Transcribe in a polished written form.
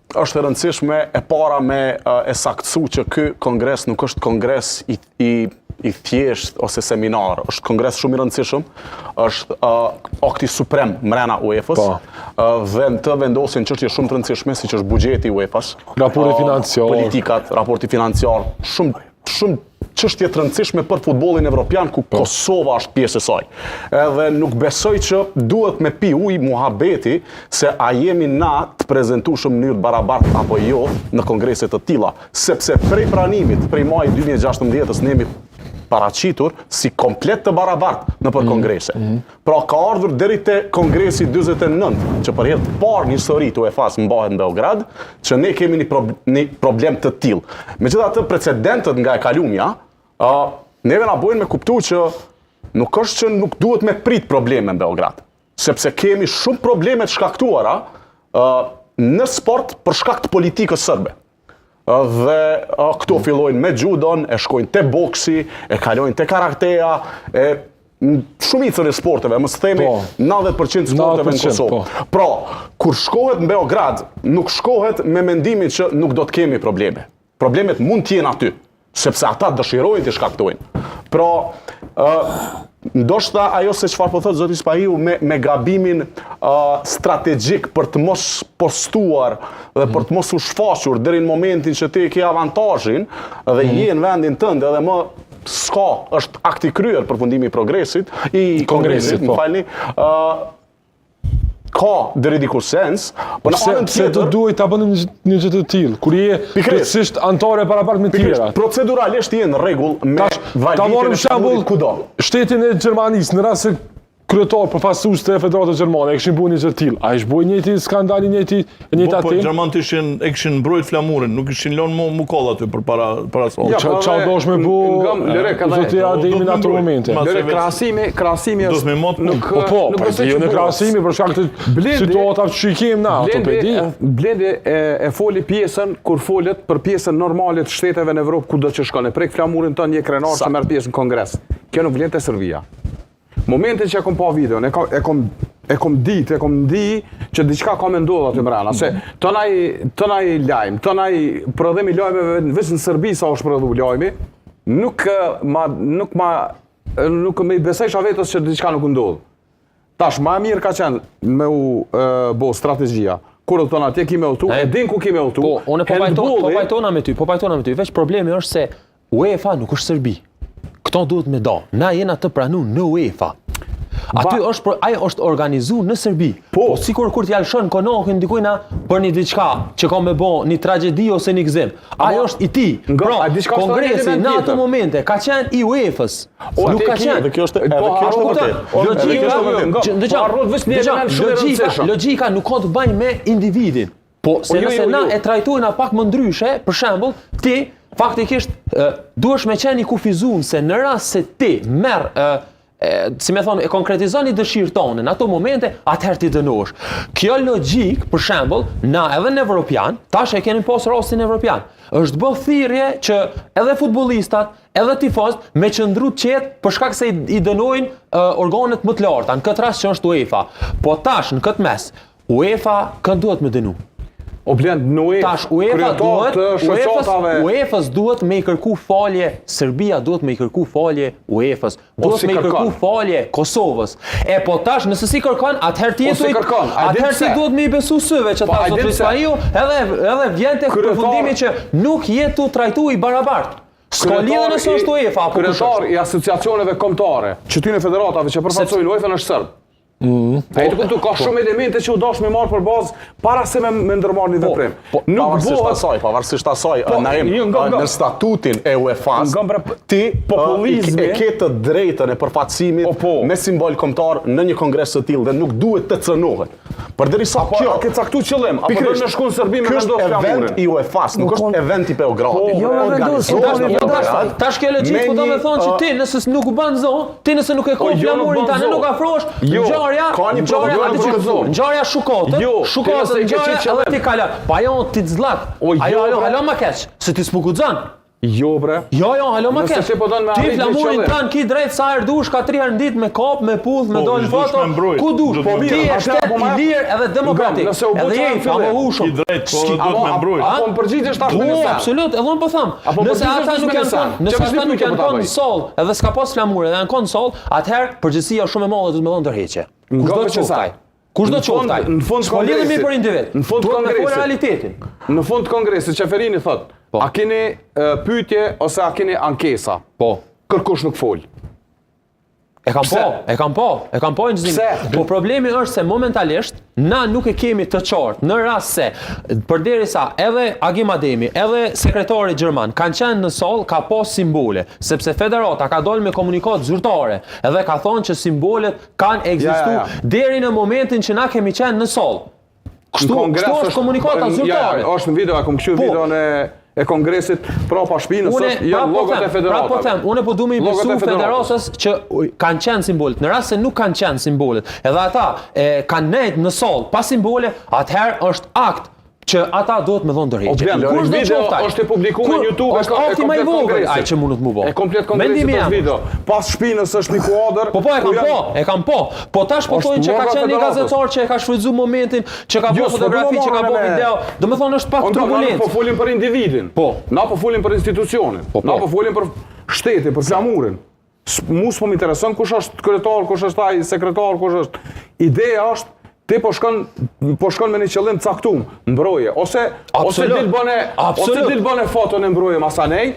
Është e rëndësishme e para me e saktësu që ky kongres nuk është kongres i thjesht ose seminar, është kongres shumë i rëndësishëm, është akti suprem mrena UEFA-s dhe në të vendosin çështje shumë të rëndësishme siç është buxheti i UEFA-s, raporti financiar, politikat, raporti financiar, shumë çështje të rëndësishme për futbollin evropian ku Kosova është pjesë e saj. Edhe nuk besoj që duhet me pi ujë muhabeti se a jemi na të prezantueshëm në mënyrë barabartë apo jo në kongrese të tilla, sepse prej pranimit, prej majit 2016-s ne jemi paraqitur si komplet të barabartë në për kongrese. Pra ka ardhur deri te kongresi 49, që për herë të parë në histori të UEFA-s mbahet në Beograd, që ne kemi një problem të tillë. Megjithatë, precedentet nga e kalumja, neve na bojnë me kuptu që nuk është që nuk duhet me prit probleme në Beograd, sepse kemi shumë probleme të shkaktuara në sport për shkak të politikës serbe. Dhe këto fillojnë me judon, e shkojnë te boksi, e kalojnë te karatea, e shumicën e sporteve, mos themi 90% sporteve në Kosovë. Pra, kur shkohet në Beograd, nuk shkohet me mendimin që nuk do të kemi probleme. Problemet mund t'jenë aty, sepse ata dëshirojnë të shkaktojnë. Pra, ndoshta ajo se çfarë po thotë zoti Spahiu me gabimin strategjik për të mos postuar dhe për të mos u shfaqur deri në momentin që ti ke avantazhin dhe je në vendin tënd edhe më s'ka është akti kryer përfundimi i progresit i kongresit, më falni. Ka deri diku sens, por në anën tjetër të duhet ta bënim një gjë të tillë, kur je krejtësisht anëtare parapartë me të tjerat. Proceduralisht je në rregull me validitetin e shembullit kudo. Shtetin e Gjermanisë në rast se kryetar përfaqësues të Federatës Gjermane e kishin bërë një gjë të tillë. Ai është bërë njëjti skandal i njëjti atë. Po Gjermanët e kishin mbrojt flamurin, nuk kishin lënë mu koll aty për para sonë. Çfarë dosh me bu? Zoti Ademi në ato momente. Krahasimi është nuk jo në krahasimi për shkak të situatave që kemi na, ato pe di. Blendi e foli pjesën kur folet për pjesën normale të shteteve në Evropë kudo që shkon. E prek flamurin tonë një krenar që merr pjesë në kongres. Kjo nuk vlen te Serbia. Momentin që e kom pa videon, e kom di që diçka ka me ndodhur aty brenda, se tënaj lajm, tënaj prodhimi lajmeve vetëm në Serbi sa është prodhu lajmi, nuk më i besoj vetës që diçka nuk ndodh. Tash më mirë ka qenë me u bo strategjia. Kur do të thonë atje kimë udhtu, e din ku kimë udhtu. Po, unë po pajtona me ty, veç problemi është se UEFA nuk është Serbi. Këto duhet me do. Na jena të pranu në UEFA. Aty ajo është organizu në Serbi. Po sikur kur t'ja lëshon konohin dikujna për një diçka që ka me bo një tragjedi ose një gëzim. Ajo është i ti. Pra, kongresi në ato momente ka qenë i UEFA-s. Nuk ka qenë. Dhe kjo është vërtet. Logjika nuk ka të bëjë me individin. Po se nëse na e trajtojna pak më ndryshe, për shembull, ti faktikisht duhesh me qenë i kufizuar se në rast se ti merr si më thon e konkretizon i dëshirë tonë në ato momente, atëherë ti dënohesh. Kjo logjik, për shembull, na edhe në evropian, tash e keni pas rastin evropian. Është bë thirrje që edhe futbollistat, edhe tifozët me qëndru të qetë për shkak se i dënojnë organet më të larta, në këtë rast që është UEFA. Po tash në këtë mes, UEFA kë duhet me dënu? O blend në UEFA-s duhet me i kërku falje, Serbia duhet me i kërku falje UEFA-s, duhet me i kërku falje Kosovës. E po tash nëse si kërkon, atëherë ti duhet me i besu syve që ta zoti Spahiu, edhe vjen tek përfundimi që nuk jetu trajtu i barabartë. S'ka lidhje nëse është UEFA apo kryetar i asociacioneve kombëtare, që ty në federatave që përfaqësojnë UEFA është serb. Ka shumë elemente që u dash me marrë për bazë para se me ndërmarrë një veprim. Pavarësisht asaj, në statutin e UEFA-s, ti e ke të drejtën e përfaqësimit me simbol kombëtar në një kongres të tillë dhe nuk duhet të cënohet. Përderisa kjo ke caktuar qëllim, apo do të shkon në Serbi me vendos flamurin. Event i UEFA-s, nuk është event i Beogradit. Tash kjo logjik po do të thonë që ti nëse nuk u bën zonë, ti nëse nuk e ke flamurin tani nuk afrohesh. Ngjarja Shukotë, ngjarja edhe ti kala. Pa jo ti zllat. Ajo hala më keq, se ti s'po guxon. Jo bre. Jo, halo ma Nëse kesh. ti po don me Ti arrit një flamurin qëllim. tën ki drejt sa herë dush, ka 3 herë në ditë me kap, me puth, me Po, dalë dush foto, me mbrojt. ku dush. Po, Ti mirë, je atëherë shtet po i ma- lirë edhe demokratik. Nëse u Edhe bë je çfarë pa më fillim. hushur. I drejt, po duhet me mbrojt. Apo më përgjigjesh tash me Po, nëse. absolut, edhe unë po tham. Apo Nëse përgjigjesh ata tash nuk me janë nëse. kon, nëse Çfarë ata nuk pyetje janë po ta kon bëj? në sol, edhe s'ka pas flamurë, edhe janë kon në sol, atëherë përgjegjësia është shumë e madhe, duhet me dhënë ndërheqje. Kush do të që sa? qoftaj? Kush do të Në fund- qoftaj? në fund S'po lidhemi kongresit- për individ. në fund Duhet me folë kongresit. realitetin. Në fund të kongresit, Qeferini thot, Po. a keni pyetje ose a keni ankesa? Po. Kërkush nuk fol. E kam Pse? e kam po në gjizim. Pse? Po problemi është se momentalisht na nuk e kemi të qartë në rast se përderisa edhe Agim Ademi, edhe sekretari gjerman kanë qenë në sol, ka pas simbole, sepse federata ka dalë me komunikat zyrtare, edhe ka thonë që simbolet kanë ekzistuar Ja. deri në momentin që na kemi qenë në sol. Kështu Kongres është komunikata zyrtare. Është në video, kam kështu Po. videon e kongresit prapa shpinës, Unë është janë logot e federatave. unë po du me i Logot besu e federatës. federatës që kanë qenë simbolet. Në rast se nuk kanë qenë simbolet, edhe ata kanë nejt në sol pa simbole, atëherë është akt që ata duhet me dhënë O ndërheqje. blen, Kush do video qoftaj? është e publikuar në YouTube, Është akti më i vogël, ai që mundet mu bë. E komplet kongresit Mendimi është jam. video. Pas shpinës është një kuadër. Po e kam po. Po tash po Është thonë që ka logo qenë një federatës. gazetar që e ka shfrytzuar momentin, që ka Jo, bërë fotografi, që ka bërë video. Do të thonë është pak Na turbulencë. po folim për individin. Po. Na po folim për institucionin. Na po folim për shtetin, për flamurin. Mu s'po më intereson kush është kryetar, kush është ai sekretar, kush është. Ideja është ti po shkon me një qëllim caktuar, mbrojtje, ose Absolut. dil bane Absolut. foton e mbrojtje masanej,